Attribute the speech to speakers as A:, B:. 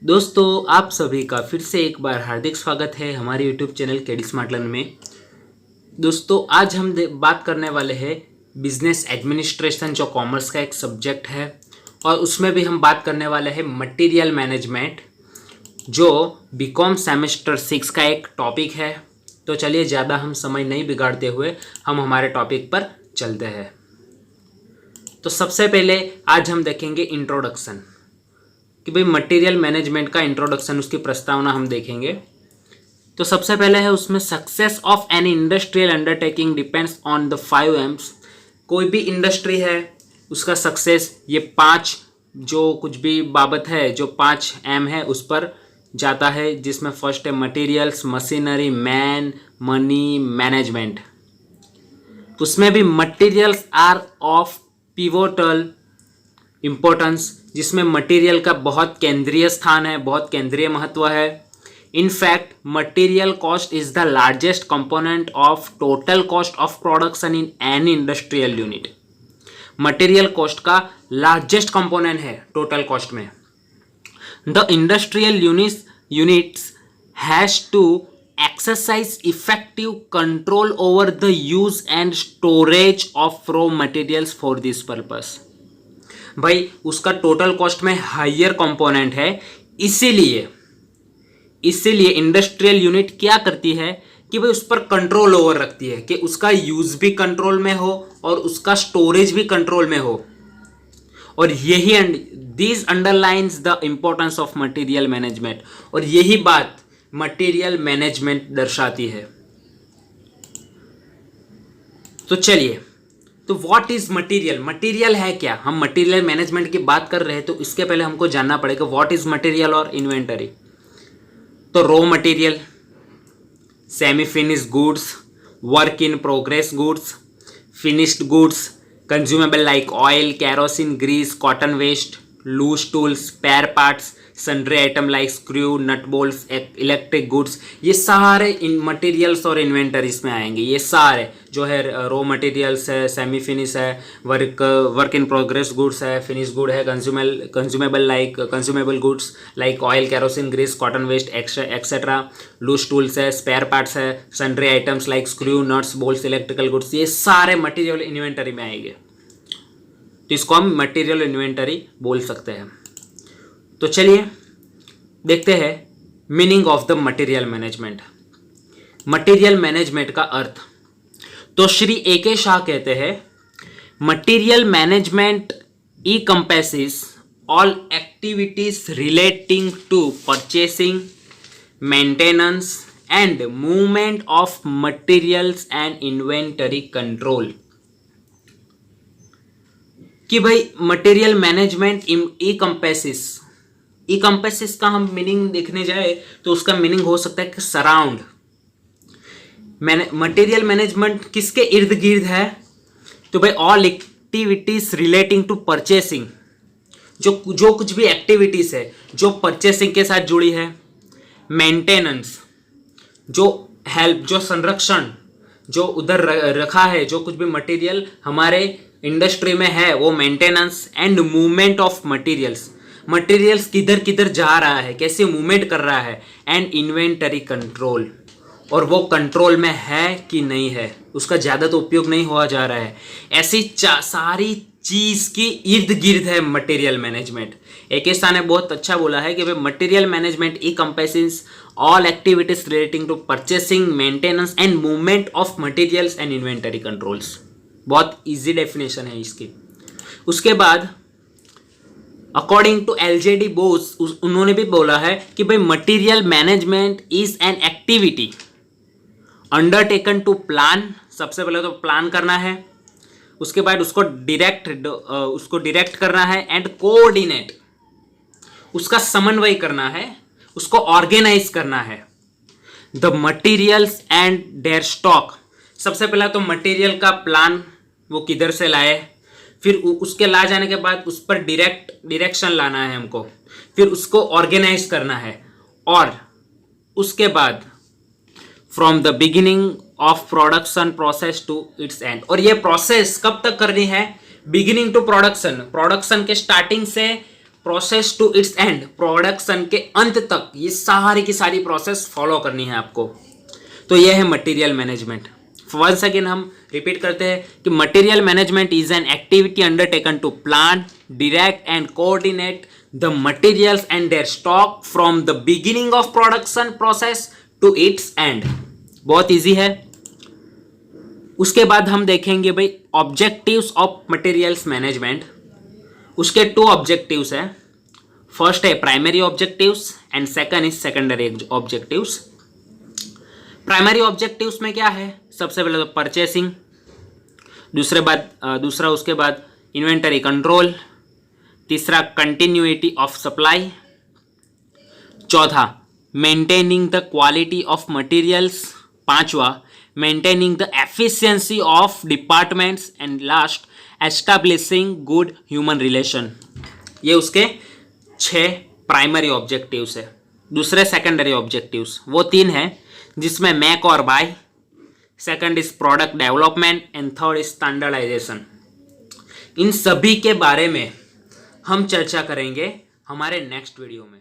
A: दोस्तों आप सभी का फिर से एक बार हार्दिक स्वागत है हमारे YouTube channel KD smart learn में। दोस्तों आज हम बात करने वाले हैं बिजनेस एडमिनिस्ट्रेशन जो कॉमर्स का एक सब्जेक्ट है, और उसमें भी हम बात करने वाले हैं मटेरियल मैनेजमेंट जो बीकॉम सेमेस्टर 6 का एक टॉपिक है। तो चलिए ज़्यादा हम समय नहीं बिगाड़ते हुए हम हमारे टॉपिक पर चलते हैं। तो सबसे पहले आज हम देखेंगे इंट्रोडक्शन कि भाई मटेरियल मैनेजमेंट का इंट्रोडक्शन, उसकी प्रस्तावना हम देखेंगे। तो सबसे पहले है उसमें success of an industrial undertaking depends on the 5 AIIMS. कोई भी इंडस्ट्री है उसका सक्सेस ये 5 जो कुछ भी बाबत है, जो 5 एम है उस पर जाता है, जिसमें फर्स्ट है materials, machinery, man, money, management. उसमें भी materials are of pivotal importance, जिसमें मटेरियल का बहुत केंद्रीय स्थान है, बहुत केंद्रीय महत्व है। In fact material cost is the largest component of total cost of production in any industrial unit. Material cost का लार्जेस्ट कंपोनेंट है टोटल कॉस्ट में। The industrial units has to exercise effective control over the use and storage of raw materials for this purpose। भाई उसका total cost में higher component है, इसीलिए industrial unit क्या करती है कि भाई उस पर कंट्रोल ओवर रखती है कि उसका यूज भी कंट्रोल में हो और उसका स्टोरेज भी कंट्रोल में हो। और यही this underlines the importance of material management, और यही बात मटेरियल मैनेजमेंट दर्शाती है। तो चलिए, तो व्हाट इज मटेरियल? मटेरियल है क्या? हम मटेरियल मैनेजमेंट की बात कर रहे हैं तो इसके पहले हमको जानना पड़ेगा व्हाट इज मटेरियल और इन्वेंटरी। तो raw material, semi finished goods, work in progress goods, finished goods, consumable like oil, kerosene, grease, cotton waste, loose tools, spare parts, sundry item like screw, nut bolts, electric goods, ये सारे इन materials और inventories में आएंगे। ये सारे जो है raw materials है, सेमी फिनिश है, वर्क इन प्रोग्रेस गुड्स है, फिनिश गुड है, consumable goods like oil, kerosene, grease, cotton waste etcetera, loose tools है, स्पेयर पार्ट्स है, sundry items like screw, nuts, bolts, electrical goods, ये सारे material inventory में आएंगे। तो इसको हम मटेरियल इन्वेंटरी बोल सकते हैं। तो चलिए देखते हैं meaning of the material management. Material management का अर्थ, तो श्री A.K. शाह कहते हैं material management encompasses all activities relating to purchasing, maintenance and movement of materials and inventory control। कि भाई मटेरियल मैनेजमेंट encompasses का हम मीनिंग देखने जाए तो उसका मीनिंग हो सकता है कि सराउंड। मटेरियल मैनेजमेंट किसके इर्द गिर्द है? तो भाई all activities relating to purchasing, जो कुछ भी एक्टिविटीज है जो परचेसिंग के साथ जुड़ी है, मेंटेनेंस, जो हेल्प, जो संरक्षण, जो उधर रखा है, जो कुछ भी मटेरियल हमारे इंडस्ट्री में है वो maintenance, and movement of materials किधर किधर जा रहा है, कैसे मूवमेंट कर रहा है, एंड इन्वेंटरी कंट्रोल, और वो कंट्रोल में है कि नहीं है, उसका ज़्यादा तो उपयोग नहीं हुआ जा रहा है। ऐसी सारी चीज़ की इर्द गिर्द है मटेरियल मैनेजमेंट। एक ने बहुत अच्छा बोला है कि भाई material management encompasses all activities relating to purchasing, maintenance and movement of materials and inventory controls. बहुत इजी डेफिनेशन है इसकी। उसके बाद अकॉर्डिंग टू LJD बोस, उन्होंने भी बोला है कि भाई material management is an activity undertaken to plan. सबसे पहले तो प्लान करना है, उसके बाद उसको डायरेक्ट करना है, एंड कोऑर्डिनेट, उसका समन्वय करना है, उसको ऑर्गेनाइज करना है। The materials and their stock, सबसे पहला तो मटेरियल का प्लान वो किधर से लाए, फिर उसके ला जाने के बाद उस पर डायरेक्शन लाना है हमको, फिर उसको ऑर्गेनाइज करना है, और उसके बाद from the beginning of production process to its end. और ये प्रोसेस कब तक करनी है? बिगिनिंग टू प्रोडक्शन के स्टार्टिंग से process to its end, production के अंत तक ये सारी की सारी प्रोसेस फॉलो करनी है आपको। तो ये है मटेरियल मैनेजमेंट। वंस अगेन हम रिपीट करते हैं कि material management is an activity undertaken to plan, direct and coordinate the materials and their stock from the beginning of production process to its end. बहुत इजी है। उसके बाद हम देखेंगे भाई ऑब्जेक्टिव्स ऑफ मटेरियल्स मैनेजमेंट। उसके 2 ऑब्जेक्टिव्स हैं। First है primary objectives and second is secondary objectives. Primary objectives में क्या है? सबसे पहले तो परचेसिंग, दूसरा उसके बाद इन्वेंटरी कंट्रोल, तीसरा कंटिन्यूटी ऑफ सप्लाई, चौथा maintaining the quality of materials, पांचवा maintaining the efficiency of departments and last establishing good human relation. ये उसके 6 प्राइमरी ऑब्जेक्टिव्स है। दूसरे सेकेंडरी ऑब्जेक्टिव्स वो 3 हैं जिसमें मेक और buy, second is product development and third is standardization. इन सभी के बारे में हम चर्चा करेंगे हमारे नेक्स्ट वीडियो में।